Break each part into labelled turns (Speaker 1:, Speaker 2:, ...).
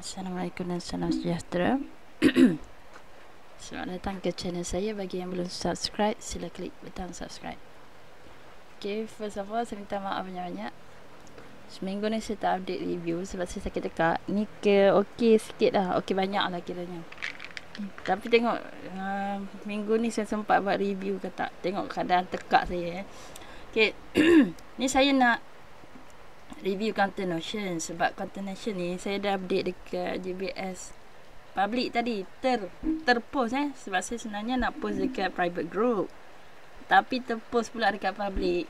Speaker 1: Assalamualaikum dan salam sejahtera. Selamat datang ke channel saya. Bagi yang belum subscribe, sila klik butang subscribe. Okay, first of all, saya minta maaf banyak-banyak. Seminggu ni saya tak update review sebab saya sakit tekak. Ni ke okey sikit lah, okey banyak lah kiranya. Tapi tengok minggu ni saya sempat buat review ke tak. Tengok keadaan tekak saya. Okay, ni saya nak review Counter Notion. Sebab Counter Notion ni saya dah update dekat JBS public tadi. Terpost sebab saya sebenarnya nak post dekat private group, tapi terpost pula dekat public.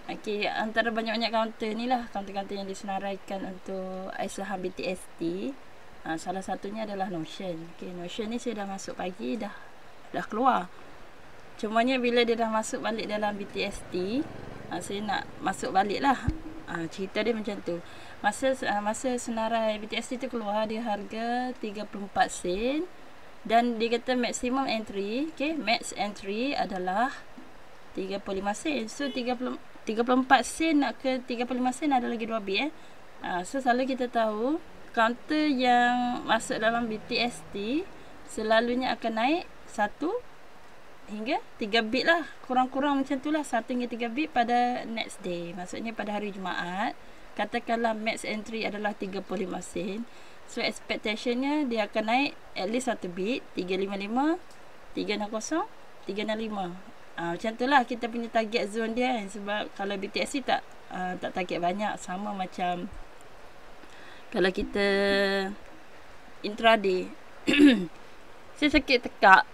Speaker 1: Okay, antara banyak-banyak counter ni lah, counter-counter yang disenaraikan untuk saham BTST. Salah satunya adalah Notion. Okay, Notion ni saya dah masuk pagi, dah keluar. Cumanya bila dia dah masuk balik dalam BTST, saya nak masuk balik lah. Cerita dia macam tu. Masa senarai BTST tu keluar, dia harga 34 sen. Dan dia kata maximum entry, okay, max entry adalah 35 sen. So 34 sen nak ke 35 sen ada lagi 2 bit So selalu kita tahu counter yang masuk dalam BTST selalunya akan naik 1 hingga 3 bit lah, kurang-kurang macam tu lah, 1 hingga 3 bit pada next day. Maksudnya pada hari Jumaat, katakanlah max entry adalah 35 sen. So expectationnya dia akan naik at least 1 bit, 355, 360, 365. Macam tu lah kita punya target zone dia kan. Sebab kalau BTSC tak target banyak, sama macam kalau kita intraday. Saya sakit tekak.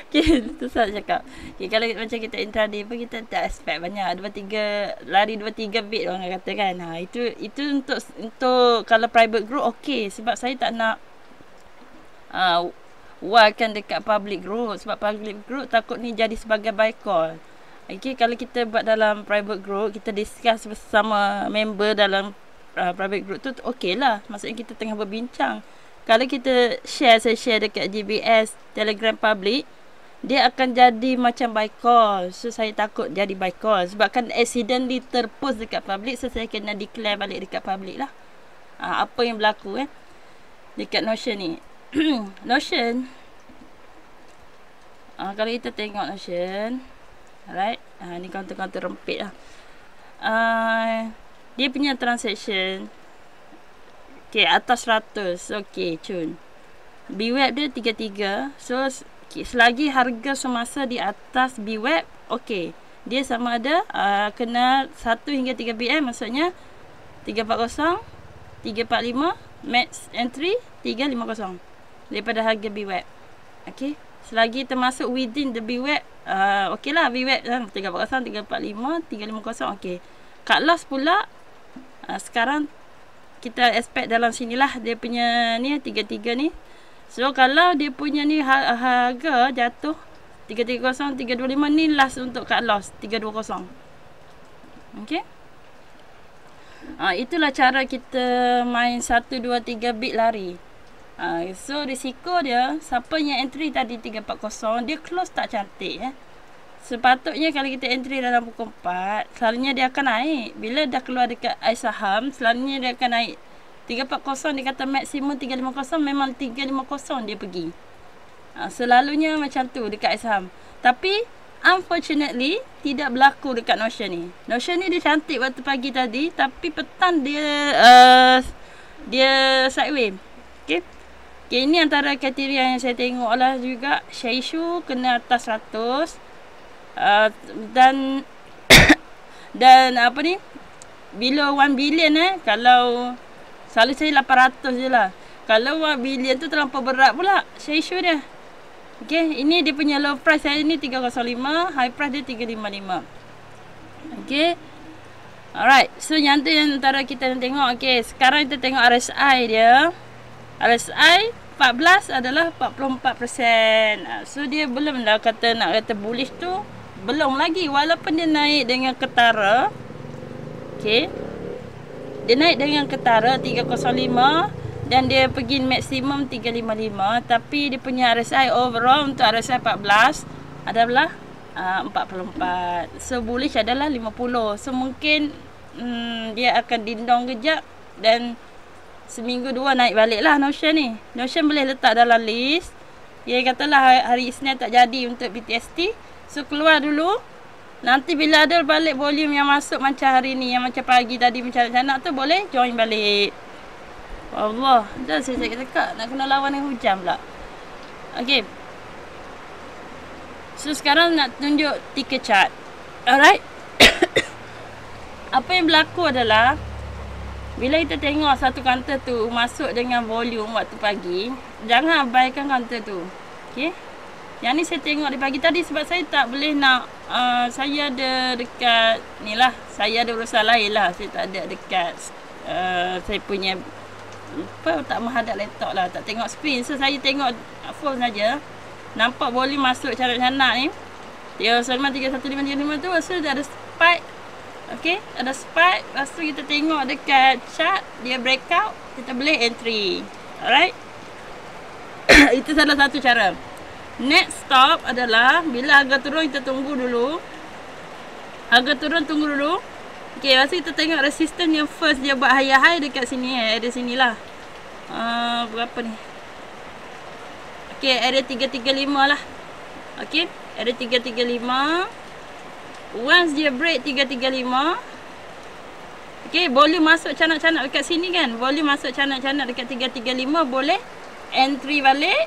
Speaker 1: Okay, susah cakap. Okay, kalau macam kita intraday pun kita tak expect banyak, 2-3 lari 2-3 bit orang kata kan. Itu untuk kalau private group okey, sebab saya tak nak warkan dekat public group, sebab public group takut ni jadi sebagai buy call. Okay, kalau kita buat dalam private group, kita discuss bersama member dalam private group tu okey lah, maksudnya kita tengah berbincang. Kalau kita share dekat JBS Telegram public, dia akan jadi macam buy call. So saya takut jadi buy call, sebab kan accidentally terpost dekat public. So saya kena declare balik dekat public lah apa yang berlaku dekat Notion ni. Notion, kalau kita tengok Notion, alright, ni counter-counter rempit lah. Dia punya transaction, okay, atas 100, okay, cun. BWeb dia 33. So selagi harga semasa di atas BWeb, okay, dia sama ada kena 1 hingga 3 BM, maksudnya 340, 345, max entry 350 daripada harga BWeb. Okay, selagi termasuk within the BWeb, okay lah, BWeb 340, 345, 350, okay. Cut loss pula, sekarang kita expect dalam sinilah dia punya ni 33 ni. So kalau dia punya ni harga jatuh 330, 325, ni last untuk cut loss 320. Okay, itulah cara kita main 1, 2, 3 bit lari. So risiko dia, siapa yang entry tadi 340, dia close tak cantik Sepatutnya kalau kita entry dalam pukul 4, selalunya dia akan naik. Bila dah keluar dekat saham, selalunya dia akan naik. 340 dia kata maksimum 350, memang 350 dia pergi. Selalunya macam tu dekat saham. Tapi unfortunately tidak berlaku dekat Notion ni. Notion ni dia cantik waktu pagi tadi, tapi petang dia sideways. Okay, ini antara kriteria yang saya tengok lah juga. Share issue kena atas 100. Dan apa ni, below 1 billion kalau selalu saya 800 je lah. Kalau 1 billion tu terlampau berat pula share issue dia. Okay, ini dia punya low price hari ni 305, high price dia 355. Okay, alright, so yang tu yang antara kita nak tengok. Okay, sekarang kita tengok RSI dia. RSI 14 adalah 44%. So dia belum dah nak kata bullish tu, belum lagi, walaupun dia naik dengan ketara. Okay, dia naik dengan ketara 305 dan dia pergi maksimum 355, tapi dia punya RSI overall untuk RSI 14 adalah 44. So bullish adalah 50. So mungkin dia akan dindong kejap dan seminggu 2 naik balik lah Notion ni. Notion boleh letak dalam list. Dia katalah hari Isnin tak jadi untuk PTSD. So keluar dulu. Nanti bila ada balik volume yang masuk macam hari ni, yang macam pagi tadi macam nak tu, boleh join balik. Allah, dah saya cakap nak kena lawan dengan hujan pula. Okay. So sekarang nak tunjuk ticker chart. Alright. Apa yang berlaku adalah bila kita tengok satu counter tu masuk dengan volume waktu pagi, jangan abaikan counter tu. Okay. Yang ni saya tengok di pagi tadi sebab saya tak boleh nak saya ada dekat ni lah, saya ada urusan lain lah. Saya tak ada dekat saya punya tak menghadap laptop lah, tak tengok screen. So saya tengok phone saja. Nampak volume masuk canak-canak ni. Dia Salman 31535 tu, so dia ada spike. Okay, ada spike. Lepas tu kita tengok dekat chart, dia breakout, kita boleh entry. Alright. Itu salah satu cara. Next stop adalah bila harga turun, kita tunggu dulu. Harga turun, tunggu dulu. Okay, lepas tu kita tengok resistance yang first dia buat high dekat sini. Area sini lah. Berapa ni? Okay, area 335 lah. Okay, area 335. Once dia break 335, okay, volume masuk canak-canak dekat sini kan. Volume masuk canak-canak dekat 335, boleh entry balik.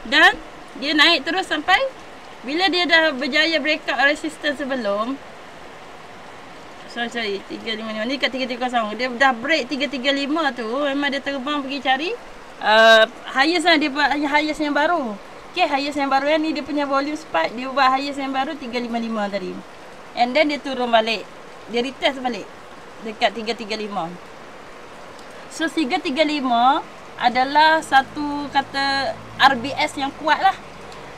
Speaker 1: Dan dia naik terus sampai bila dia dah berjaya breakout resistance sebelum. Sorry, 355 ni kat 330. Dia dah break 335 tu, memang dia terbang pergi cari highest lah, dia buat highest yang baru. Okay, highest yang baru ni dia punya volume spike, dia buat highest yang baru 355 tadi. And then dia turun balik. Dia retest balik dekat 335. So 335 adalah satu kata RBS yang kuat lah.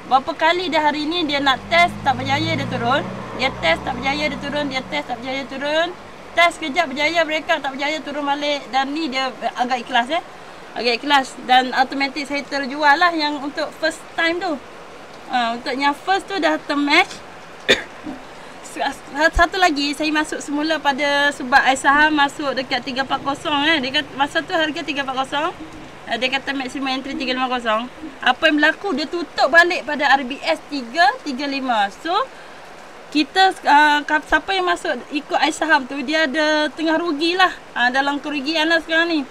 Speaker 1: Berapa kali dah hari ni dia nak test tak berjaya, dia turun. Dia test tak berjaya, dia turun. Dia test tak berjaya, turun. Test kejap berjaya, breakout tak berjaya, turun balik. Dan ni dia agak ikhlas agak ikhlas. Dan automatic saya terjual lah yang untuk first time tu. Untuk yang first tu dah termatch. Satu lagi saya masuk semula pada sebab saham masuk dekat 340 kan. Dia kata masa tu harga 340. Dia kata maksimum entry 350. Apa yang berlaku, dia tutup balik pada RBS 335. So kita siapa yang masuk ikut saham tu, dia ada tengah rugi lah. Dalam kerugian lah sekarang ni.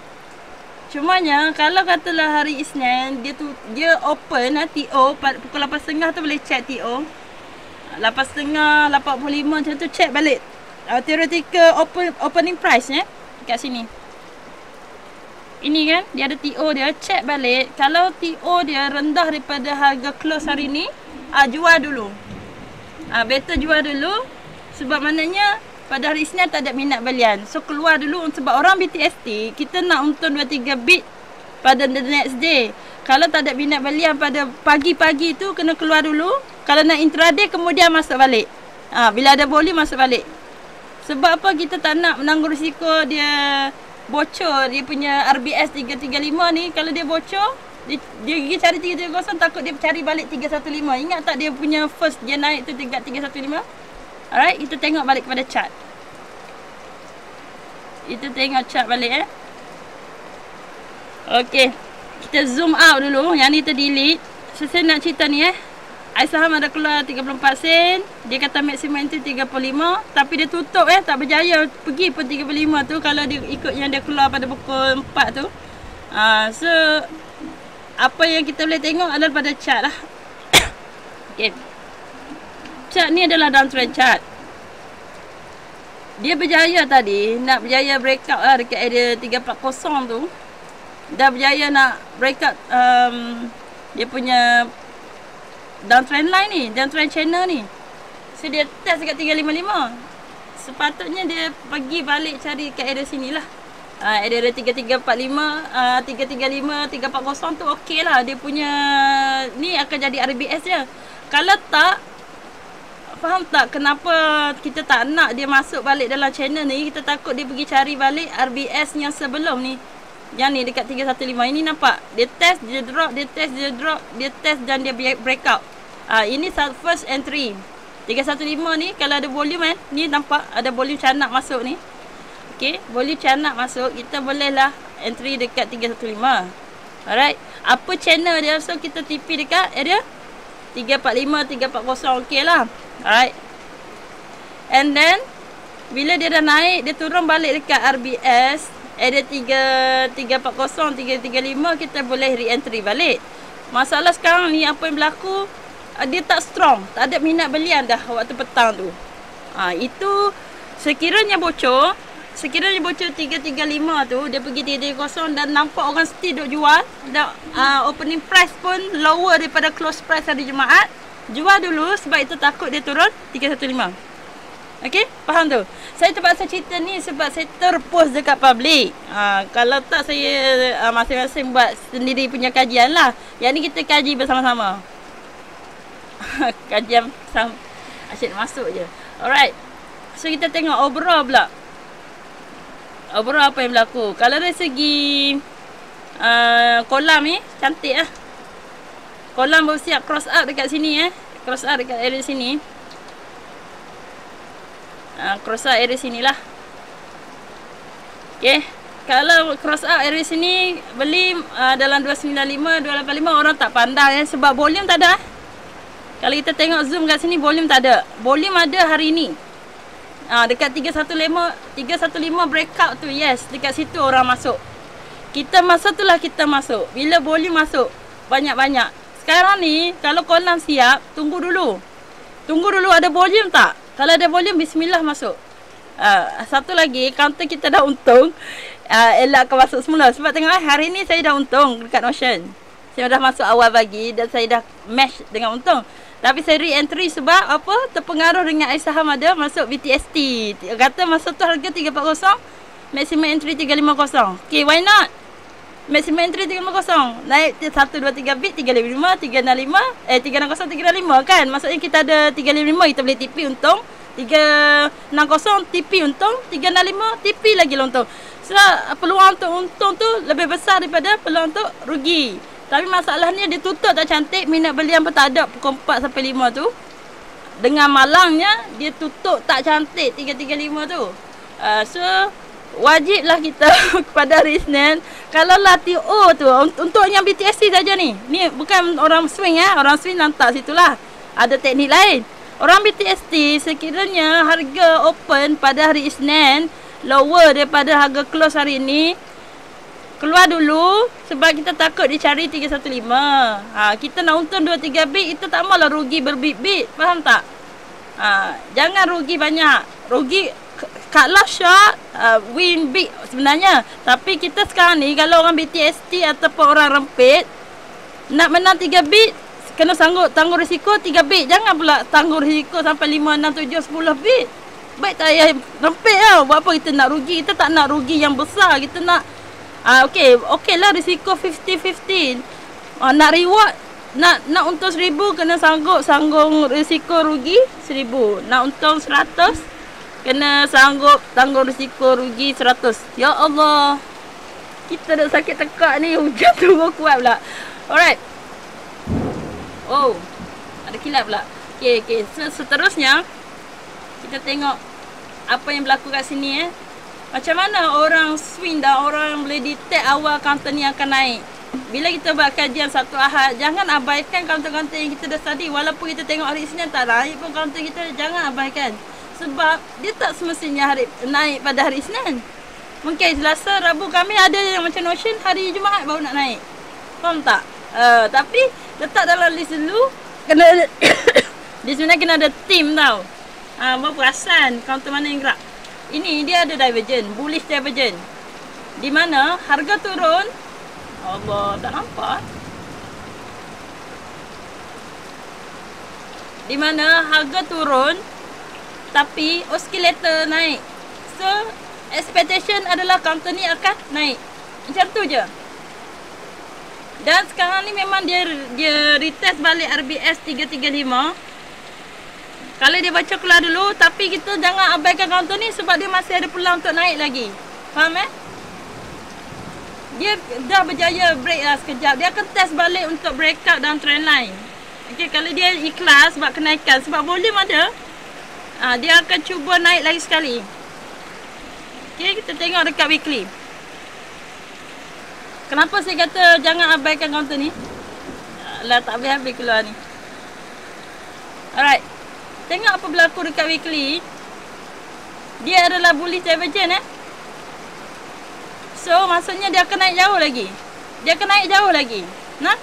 Speaker 1: Cumanya kalau katalah hari Isnin dia open TO pukul 8.30 tu, boleh check TO 8.30, 8.45 macam tu, check balik theoretical opening price kat sini. Ini kan dia ada TO dia, check balik. Kalau TO dia rendah daripada harga close hari ni, jual dulu. Better jual dulu. Sebab maknanya pada hari Isnin tak ada minat belian. So keluar dulu. Sebab orang BTST, kita nak untung 2-3 bit pada the next day. Kalau tak ada minat belian pada pagi-pagi tu, kena keluar dulu. Kalau nak intraday, kemudian masuk balik. Bila ada volume, masuk balik. Sebab apa? Kita tak nak menanggung risiko dia bocor. Dia punya RBS 335 ni, kalau dia bocor, dia pergi cari 330, takut dia cari balik 315. Ingat tak dia punya first dia naik tu 315? Alright, kita tengok balik kepada chart. Kita tengok chart balik Okay, kita zoom out dulu. Yang ni terdelete. So saya nak cerita ni saham ada keluar 34 sen. Dia kata maksimum entry 35, tapi dia tutup tak berjaya pergi pun 35 tu kalau dia ikut yang dia keluar pada pukul 4 tu. So apa yang kita boleh tengok adalah pada chart lah. Okay, chart ni adalah downtrend chart. Dia berjaya tadi, nak berjaya breakout lah dekat area 340 tu. Dah berjaya nak breakout dia punya downtrend line ni, downtrend channel ni. So dia test dekat 355. Sepatutnya dia pergi balik cari kat area sini lah. Area 3345, 335, 340 tu okey lah. Dia punya ni akan jadi RBS je. Kalau tak, faham tak kenapa kita tak nak dia masuk balik dalam channel ni? Kita takut dia pergi cari balik RBS yang sebelum ni. Yang ni dekat 315. Ini nampak. Dia test, dia drop, dia test, dia drop, dia test dan dia breakout. Ini first entry. 315 ni kalau ada volume ni nampak ada volume canak masuk ni. Okey, boleh channel nak masuk, kita bolehlah entry dekat 315. Alright. Apa channel dia? So kita TP dekat area 345, 340. Okey lah. Alright. And then bila dia dah naik, dia turun balik dekat RBS area 340, 335, kita boleh re-entry balik. Masalah sekarang ni apa yang berlaku, dia tak strong, tak ada minat belian dah waktu petang tu. Itu sekiranya bocor 335 tu, dia pergi 330 dan nampak orang still duk jual dan opening price pun lower daripada close price hari Jumaat, jual dulu sebab itu takut dia turun 315. Okey, faham tu? Saya terpaksa cerita ni sebab saya terpost dekat public. Kalau tak saya masing-masing buat sendiri punya kajian lah. Yang ni kita kaji bersama-sama. Kajian asyik masuk je. Alright. So kita tengok overall pula. Overall apa yang berlaku. Kalau dari segi kolam ni cantik lah. Kolam bersiap cross up dekat sini cross up dekat area sini. Cross up area sini lah. Okay. Kalau cross up area sini beli dalam 295, 285 orang tak pandang sebab volume tak ada. Kalau kita tengok zoom kat sini, volume tak ada. Volume ada hari ni. Dekat 315 breakout tu, yes, dekat situ orang masuk. Kita masa tu lah kita masuk. Bila volume masuk banyak-banyak. Sekarang ni kalau kolam siap, tunggu dulu. Tunggu dulu ada volume tak? Kalau ada volume, bismillah masuk. Satu lagi, counter kita dah untung. Elakkan masuk semula. Sebab tengok hari ni saya dah untung dekat Notion. Saya dah masuk awal pagi dan saya dah match dengan untung. Tapi saya re-entry sebab apa? Terpengaruh dengan saham ada masuk BTST. Kata masuk tu harga 340, maximum entry 350. Okay, why not? Maximum entry 350. Naik 1, 2, 3 bit, 355, 365, 360, 365 kan? Maksudnya kita ada 355, kita boleh TP untung. 360 TP untung, 365 TP lagi untung. So, peluang untuk untung tu lebih besar daripada peluang untuk rugi. Tapi masalahnya dia tutup tak cantik, minat belian pun tak ada pukul 4 sampai 5 tu. Dengan malangnya dia tutup tak cantik 335 tu. So wajiblah kita kepada hari Isnin, kalau lah TO tu untuk yang BTSC saja ni. Ni bukan orang swing orang swing lantak situlah. Ada teknik lain. Orang BTST sekiranya harga open pada hari Isnin lower daripada harga close hari ni, keluar dulu sebab kita takut dicari 315. Kita nak untung 2-3 bit, kita tak maulah rugi berbit-bit. Faham tak? Jangan rugi banyak. Rugi kalah short, win big sebenarnya. Tapi kita sekarang ni kalau orang BTST ataupun orang rempit nak menang 3 bit, kena sanggup tanggung risiko 3 bit. Jangan pula tanggung risiko sampai 5, 6, 7, 10 bit. Baik tak payah rempit tau. Buat apa kita nak rugi? Kita tak nak rugi yang besar. Kita nak okey lah risiko 50-50. Nak reward, nak untung 1000 kena sanggup risiko rugi 1000. Nak untung 100 kena sanggup tanggung risiko rugi 100. Ya Allah, kita dah sakit tekak ni. Hujan turun kuat pula. Alright. Oh, ada kilap pula. Okay. So, seterusnya kita tengok apa yang berlaku kat sini Macam mana orang swing dan orang boleh detect awal counter ni akan naik. Bila kita buat kajian satu Ahad, jangan abaikan counter-counter yang kita dah study. Walaupun kita tengok hari Isnin tak naik pun counter kita, jangan abaikan. Sebab dia tak semestinya naik pada hari Isnin. Mungkin Selasa, Rabu, Khamis ada yang macam Notion, hari Jumaat baru nak naik. Faham tak? Tapi letak dalam list dulu. Kena dia sebenarnya kena ada team tau. Baru perasan counter mana yang gerak. Ini dia ada divergent, bullish divergent. Di mana harga turun. Allah, tak nampak. Di mana harga turun tapi oscillator naik. So expectation adalah counter ni akan naik. Macam tu je. Dan sekarang ni memang dia retest balik RBS 335. Kalau dia baca keluar dulu, tapi kita jangan abaikan counter ni sebab dia masih ada peluang untuk naik lagi. Faham Dia dah berjaya break lah sekejap. Dia akan test balik untuk breakout dalam trend line. Okay, kalau dia ikhlas sebab kenaikan, sebab volume ada, dia akan cuba naik lagi sekali. Okay, kita tengok dekat weekly. Kenapa saya kata jangan abaikan counter ni? Lah tak habis-habis keluar ni. Alright. Tengok apa berlaku dekat weekly. Dia adalah bullish divergence So maksudnya dia akan naik jauh lagi. Dia akan naik jauh lagi. Nah?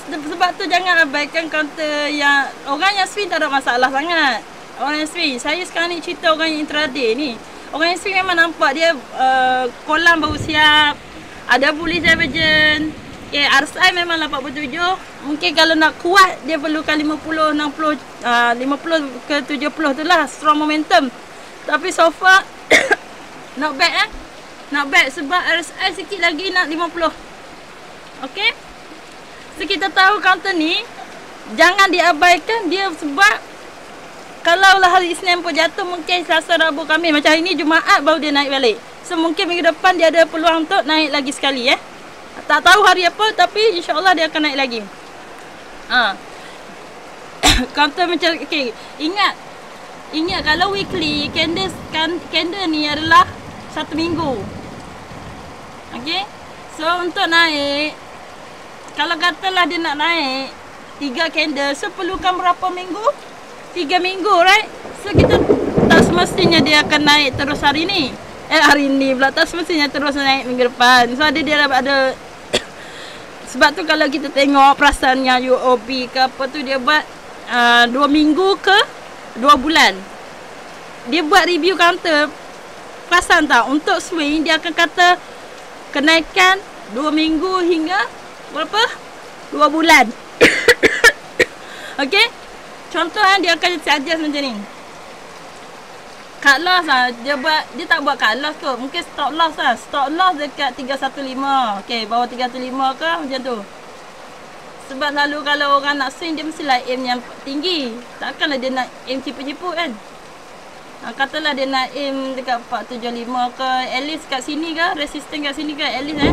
Speaker 1: Sebab tu jangan abaikan counter yang orang yang swing tak ada masalah sangat. Orang yang swing. Saya sekarang ni cerita orang yang intraday ni. Orang yang swing memang nampak dia kolam baru siap. Ada bullish divergence. Okay, RSI memang 87. Mungkin kalau nak kuat dia perlukan 50, 60, 50 ke 70 tu lah strong momentum. Tapi so far not bad Not bad sebab RSI sikit lagi nak 50. Okay. So kita tahu counter ni jangan diabaikan dia sebab kalau lah hari Isnin pun jatuh mungkin Selasa, Rabu, Khamis. Macam hari ni Jumaat baru dia naik balik. So mungkin minggu depan dia ada peluang untuk naik lagi sekali Tak tahu hari apa tapi insya-Allah dia akan naik lagi. Counter macam okay, ingat kalau weekly candle ni adalah 1 minggu. Okay. So untuk naik kalau katalah dia nak naik 3 candle, so perlukan berapa minggu? 3 minggu, right? So kita tak semestinya dia akan naik terus hari ni. Hari ni pula tak semestinya terus naik minggu depan. So dia ada sebab tu kalau kita tengok perasaannya UOB ke apa tu dia buat 2 minggu ke 2 bulan. Dia buat review counter. Perasan tak? Untuk swing dia akan kata kenaikan 2 minggu hingga berapa? 2 bulan. Okey. Contoh dia akan suggest macam ni. Cut loss dia tak buat cut loss kot. Mungkin stop loss Stop loss dekat 315. Okey, bawah 315 ke macam tu. Sebab lalu kalau orang nak swing dia mestilah aim yang tinggi. Takkanlah dia nak aim cipu-cipu kan. Katalah dia nak aim dekat 475 ke, at least kat sini ke, resistance kat sini ke, at least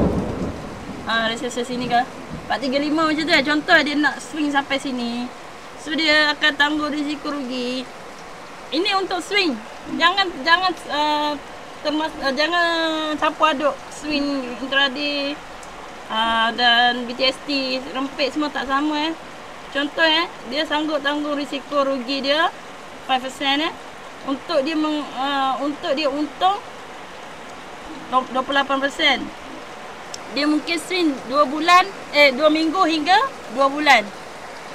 Speaker 1: resistance sini ke 435 macam tu Contoh dia nak swing sampai sini. So dia akan tanggung risiko rugi. Ini untuk swing. Jangan campur aduk swing intraday dan BTST rempit semua tak sama Contoh dia sanggup tanggung risiko rugi dia 5% untuk dia untung 28%. Dia mungkin swing 2 minggu hingga 2 bulan.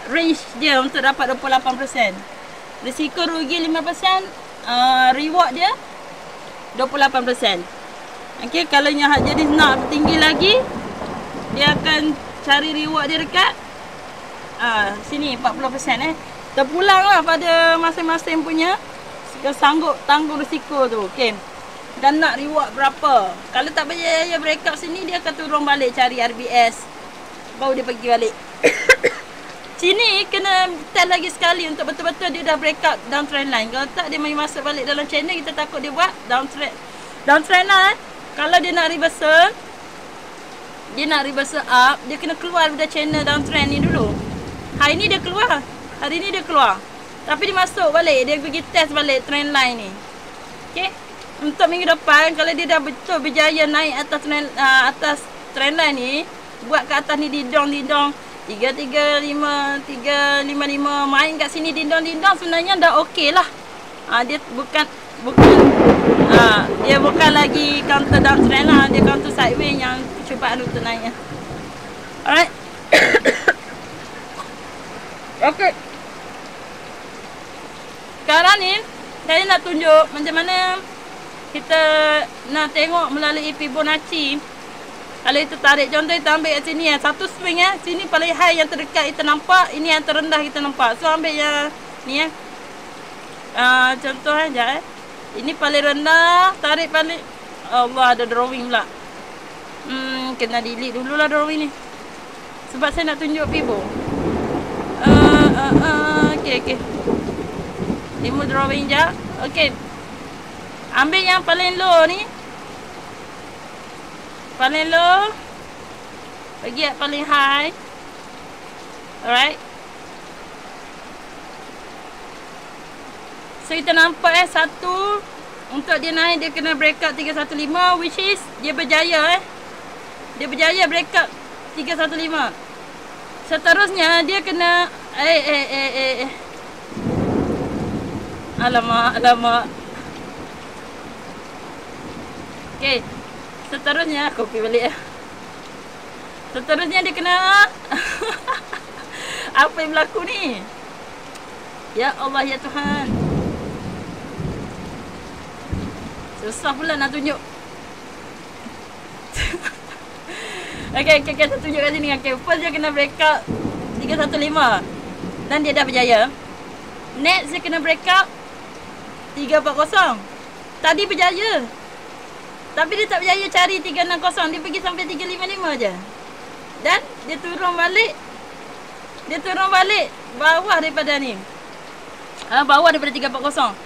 Speaker 1: Range dia untuk dapat 28%. Risiko rugi 5%, reward dia 28%. Okey, kalau yang jadi nak tinggi lagi, dia akan cari reward dia dekat sini 40%. Terpulang lah pada masing-masing punya sanggup tanggung risiko tu. Okey. Dan nak reward berapa. Kalau tak berjaya breakout sini, dia akan turun balik cari RBS. Baru dia pergi balik. Sini kena test lagi sekali untuk betul-betul dia dah breakout down trend line. Kalau tak dia main masuk balik dalam channel, kita takut dia buat down trend line. Kalau dia nak reversal up, dia kena keluar daripada channel down trend ni dulu. Hari ni dia keluar. Tapi dia masuk balik, dia pergi test balik trend line ni. Okey. Untuk minggu depan kalau dia dah betul berjaya naik atas trend line ni, buat kat atas ni didong 335 main kat sini dindong sebenarnya dah okey lah. Dia bukan lagi counter downtrend lah, dia counter sideways yang cubaan untuk naik. Alright. Okey. Sekarang ni saya nak tunjuk macam mana kita nak tengok melalui Fibonacci. Kalau itu tarik contoh, kita ambil kat sini satu swing sini paling high yang terdekat kita nampak, ini yang terendah kita nampak. So ambil yang ni contoh aja ini paling rendah, tarik balik. Allah, ada drawing pula. Kena delete dululah drawing ni. Sebab saya nak tunjuk Fibo. Okey. Remove drawing je. Okey. Ambil yang paling low ni. Paling low, pergi at paling high. Alright. So kita nampak 1, Untuk dia naik dia kena breakout 315, which is dia berjaya Dia berjaya breakout 315. Seterusnya dia kena Alamak. Okey. Seterusnya aku pergi balik. Seterusnya dia kena apa yang berlaku ni? Ya Allah ya Tuhan. Susah pula nak tunjuk. Okay, saya tunjuk kat sini. Okay, first dia kena breakout 315 dan dia dah berjaya. Next dia kena breakout 340. Tadi berjaya, tapi dia tak berjaya cari 360. Dia pergi sampai 355 je. Dan dia turun balik. Bawah daripada ni. Bawah daripada 340.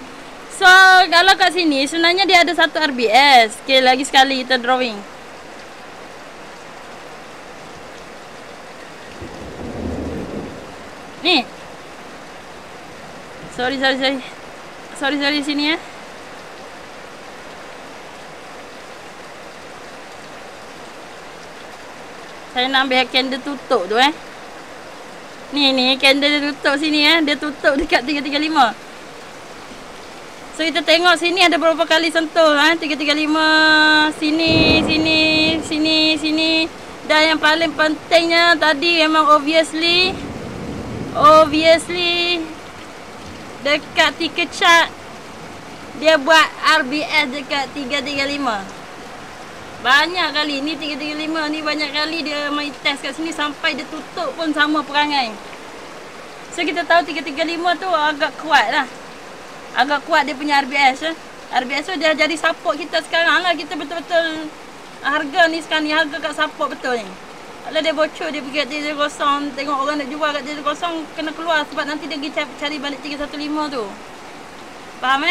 Speaker 1: So kalau kat sini sebenarnya dia ada satu RBS. Okay, lagi sekali kita drawing. Ni. Sorry sini ya. Saya nak ambil candle tutup tu Ni candle dia tutup sini Dia tutup dekat 335. So kita tengok sini ada berapa kali sentuh 335. Sini. Dan yang paling pentingnya tadi memang obviously dekat ticker chart dia buat RBS dekat 335. Banyak kali ni 335 ni, banyak kali dia main test kat sini sampai dia tutup pun sama perangai. So kita tahu 335 tu agak kuat lah. Agak kuat dia punya RBS RBS tu dia jadi support kita sekarang lah. Kita betul-betul harga ni sekarang ni harga kat support betul ni. Kalau dia bocor dia pergi kat 310, tengok orang nak jual kat 310 kena keluar sebab nanti dia pergi cari balik 315 tu. Faham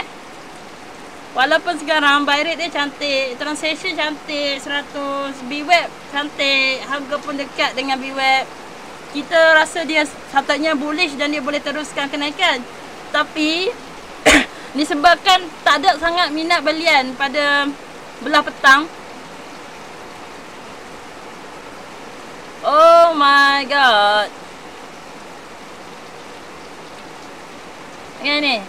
Speaker 1: Walaupun sekarang buy rate dia cantik, transaction cantik, 100, BWeb cantik, harga pun dekat dengan BWeb. Kita rasa dia sepatutnya bullish dan dia boleh teruskan kenaikan. Tapi disebabkan tak ada sangat minat belian pada belah petang. Oh my god. Ni.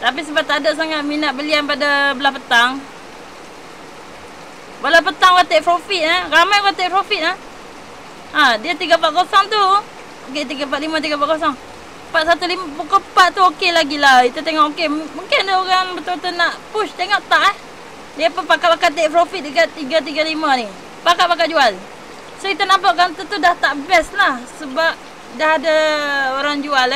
Speaker 1: Tapi sebab tak ada sangat minat belian pada belah petang. Belah petang orang take profit ramai orang take profit dia 340 tu. Okey 345 340. 415 pukul 4 tu okey lagi lah. Kita tengok okey. Mungkin ada orang betul-betul nak push, tengok tak Dia pun pakai take profit dekat 335 ni. Pakai jual. So kita nampak counter tu dah tak best lah sebab dah ada orang jual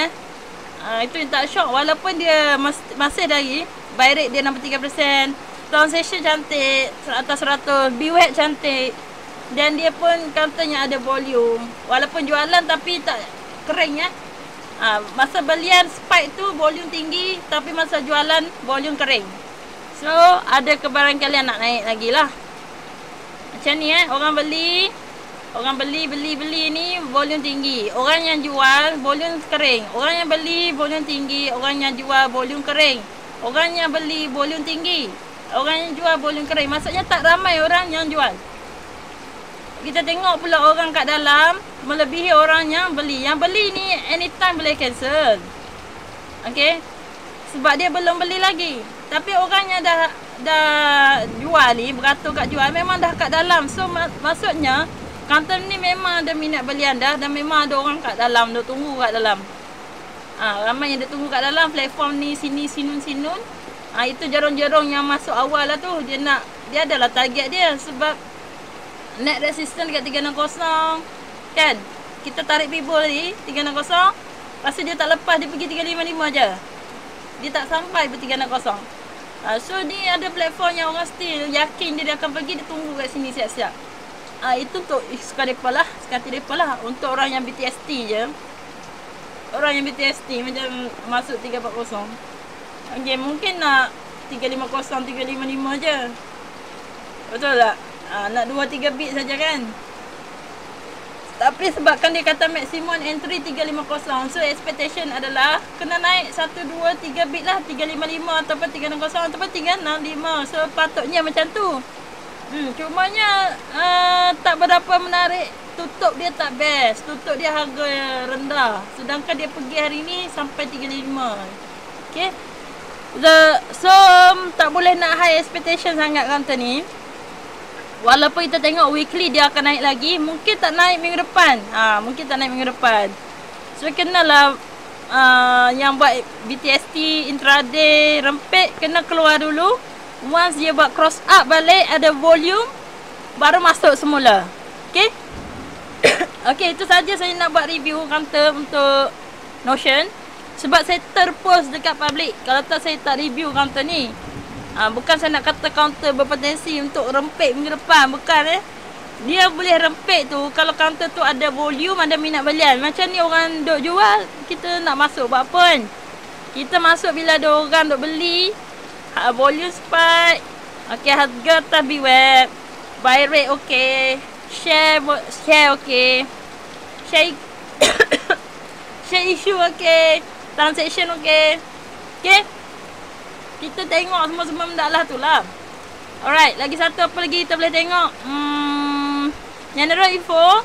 Speaker 1: itu yang tak shock. Walaupun dia masih lagi buy rate dia 63%, transaction cantik atas 100, BWeb cantik, dan dia pun counternya ada volume. Walaupun jualan tapi tak kering masa belian spike tu volume tinggi, tapi masa jualan volume kering. So ada kebarangkalian nak naik lagi lah. Macam ni Orang beli ni volume tinggi. Orang yang jual volume kering. Orang yang beli volume tinggi. Orang yang jual volume kering. Orang yang beli volume tinggi. Orang yang jual volume kering. Maksudnya tak ramai orang yang jual. Kita tengok pula orang kat dalam melebihi orang yang beli. Yang beli ni anytime boleh cancel. Okay. Sebab dia belum beli lagi. Tapi orang yang dah jual ni, beratur kat jual, memang dah kat dalam. So maksudnya counter ni memang ada minat belian dah, dan memang ada orang kat dalam, dia tunggu kat dalam. Ramai yang dia tunggu kat dalam platform ni, sini sinun. Itu jarong-jarong yang masuk awal lah tu. Dia adalah target dia sebab net resistance dekat 360 kan. Kita tarik pivot ni 360, lepas tu dia tak lepas, dia pergi 355 je. Dia tak sampai pun 360. So ni ada platform yang orang still yakin dia akan pergi, dia tunggu kat sini siap-siap. Itu untuk sekali depa lah. Untuk orang yang BTST je. Orang yang BTST macam masuk 340. Okay, mungkin nak 350, 355 je. Betul tak? Nak 2-3 bit saja kan. Tapi sebabkan dia kata maximum entry 350, so expectation adalah kena naik 1, 2, 3 bit lah, 355 ataupun 360 ataupun 365. So patutnya macam tu. Cumanya tak berapa menarik. Tutup dia tak best, tutup dia harga rendah. Sedangkan dia pergi hari ni sampai 35. Okay. So tak boleh nak high expectation sangat counter ni. Walaupun kita tengok weekly dia akan naik lagi, mungkin tak naik minggu depan. Mungkin tak naik minggu depan. So kenalah yang buat BTST intraday rempit kena keluar dulu. Once dia buat cross up balik, ada volume, baru masuk semula. Okay. Okay, itu saja saya nak buat review counter untuk Notion. Sebab saya terpost dekat public. Kalau tak, saya tak review counter ni. Bukan saya nak kata counter berpotensi untuk rempit minggu depan. Bukan Dia boleh rempit tu kalau counter tu ada volume, ada minat belian. Macam ni orang duk jual, kita nak masuk buat apa kan? Kita masuk bila ada orang duk beli. Volume spike. Okay, harga tak beware. Buy rate okay. Share okay. Share issue okay. Transaction okay. Okay. Kita tengok semua-semua benda lah tu lah. Alright, lagi satu apa lagi kita boleh tengok? General info.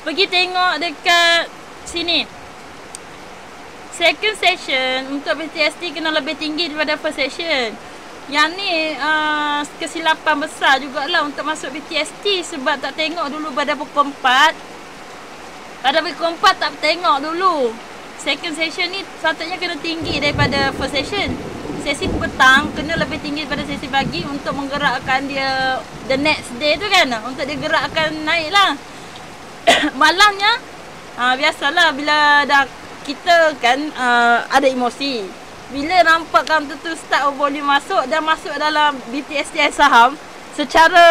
Speaker 1: Pergi tengok dekat sini. Second session untuk BTST kena lebih tinggi daripada first session. Yang ni kesilapan besar jugalah untuk masuk BTST. Sebab tak tengok dulu pada pukul 4. Pada pukul 4 tak tengok dulu. Second session ni sepatutnya kena tinggi daripada first session. Sesi petang kena lebih tinggi daripada sesi pagi untuk menggerakkan dia the next day tu kan. Untuk dia gerakkan naik lah. Malamnya biasalah bila dah kita kan ada emosi. Bila nampak counter tu start volume masuk dan masuk dalam BTST saham, secara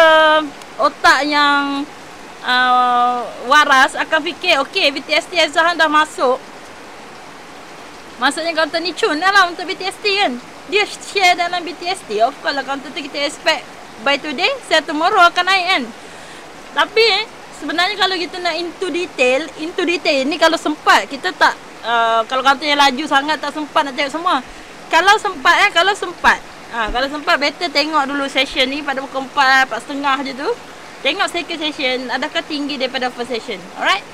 Speaker 1: otak yang waras akan fikir, okay, BTST saham dah masuk. Maksudnya counter ni cun lah untuk BTST kan. Dia share dalam BTST. Of course lah counter tu kita expect by today, sell tomorrow akan naik kan. Tapi sebenarnya kalau kita nak into detail ni kalau sempat kita tak kalau counternya laju sangat tak sempat nak tengok semua. Kalau sempat better tengok dulu session ni pada pukul 4, 4.30 je tu. Tengok second session adakah tinggi daripada first session. Alright.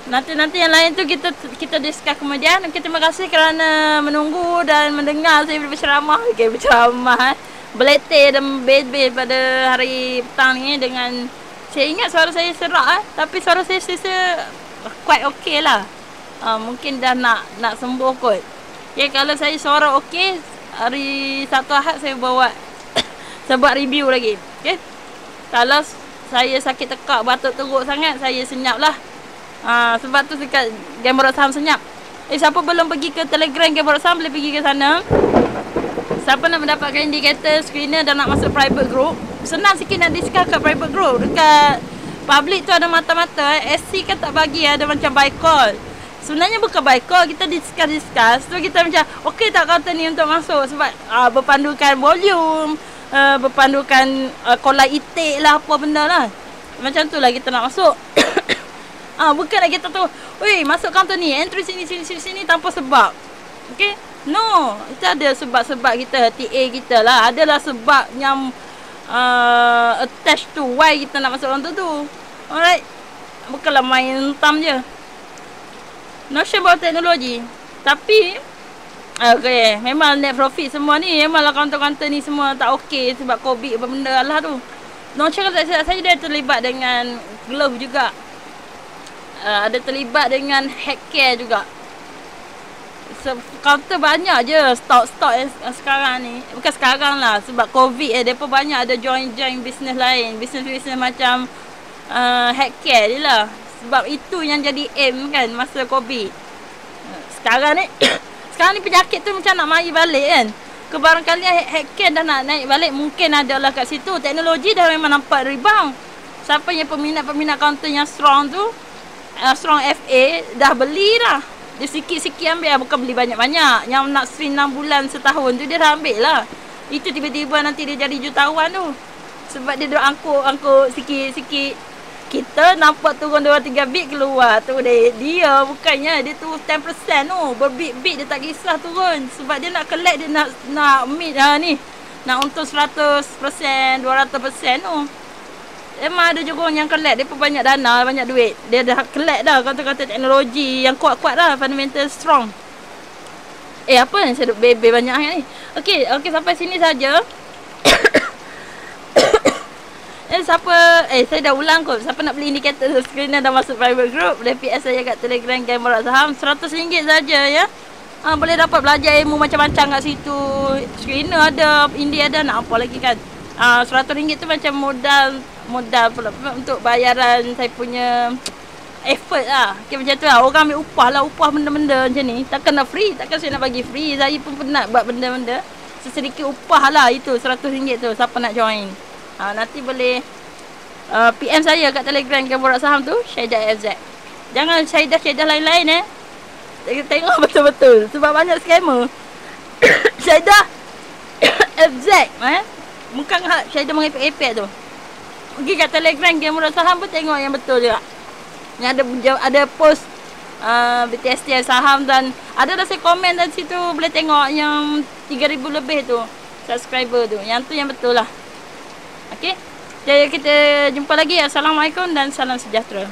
Speaker 1: Nanti yang lain tu kita discuss kemudian. Okay, terima kasih kerana menunggu dan mendengar saya berceramah. Okay, berceramah beletih dan bed pada hari petang ni dengan saya ingat suara saya serak tapi suara saya quite okay lah. Mungkin dah nak sembuh kot. Okay, kalau saya suara okey, hari Sabtu Ahad saya buat review lagi. Okay. Kalau saya sakit tekak, batuk teruk sangat, saya senyap lah. Sebab tu dekat Gambarot Saham senyap. Siapa belum pergi ke Telegram Gambarot Saham boleh pergi ke sana. Siapa nak mendapatkan indikator screener dan nak masuk private group, senang sikit nak discuss kat private group. Dekat public tu ada mata-mata. SC kan tak bagi, ada macam buy call. Sebenarnya bukan buy call, kita discuss. So kita macam okey tak counter ni untuk masuk. Sebab berpandukan volume, berpandukan kola itik lah, apa benda lah. Macam tu lah kita nak masuk. Bukanlah kita tu masuk counter ni, entry sini tanpa sebab. Okay. No, itu ada sebab-sebab kita, TA kita lah. Adalah sebab yang attached to why kita nak masuk counter tu. Alright. Bukanlah main tam je. Notion bawa teknologi. Tapi okay, memang net profit semua ni. Memanglah counter-counter ni semua tak okey sebab COVID apa benda lah tu. Notion kata saya dia terlibat dengan glove juga. Ada terlibat dengan healthcare juga. Counter banyak je stok-stok sekarang ni. Bukan sekarang lah, sebab COVID dia pun banyak ada join business lain. Business macam healthcare je lah. Sebab itu yang jadi aim kan masa COVID. Sekarang ni penyakit tu macam nak mari balik kan. Kebarangkalian healthcare dah nak naik balik, mungkin adalah kat situ. Teknologi dah memang nampak rebound. Siapa yang peminat counter yang strong tu, strong FA dah beli dah. Dia sikit-sikit ambil, bukan beli banyak-banyak. Yang nak swing 6 bulan setahun tu dia dah ambil lah. Itu tiba-tiba nanti dia jadi jutawan tu. Sebab dia dah angkut sikit-sikit. kita nampak turun 2-3 bit keluar tu dia bukannya dia tu 10% tu, berbit-bit dia tak kisah turun sebab dia nak collect, dia nak meet ni, nak untung 100%, 200% tu. Memang ada juga yang collect, dia pun banyak dana, banyak duit, dia dah collect dah, kata-kata teknologi yang kuat-kuat lah, fundamental strong. Apa yang saya duk bebe banyak ni. Okey, sampai sini saja. Saya dah ulang kot. Siapa nak beli indikator screener dah masuk private group, boleh PS saya kat Telegram Geng Borak Saham. RM100 saja ya. Boleh dapat belajar ilmu macam-macam kat situ. Screener ada, Indi ada, nak apa lagi kan. RM100 tu macam modal pula untuk bayaran saya punya effort lah. Okay, macam tu lah. Orang ambil upah benda-benda macam ni. Takkan nak free, takkan saya nak bagi free. Saya pun penat buat benda-benda. Sesedikit upah lah itu RM100 tu. Siapa nak join? Nanti boleh PM saya kat Telegram Geng Borak Saham tu, Syaidah FZ. Jangan Syaidah lain-lain tengok betul-betul sebab banyak scammer. Syaidah FZ bukan Syaidah mengepek-epek tu. Pergi kat Telegram Geng Borak Saham pun tengok yang betul juga. Yang ada post BTST saham dan ada dah saya komen dan situ boleh tengok yang 3,000 lebih tu subscriber tu. Yang tu yang betul lah. Okey. Jadi kita jumpa lagi. Assalamualaikum dan salam sejahtera.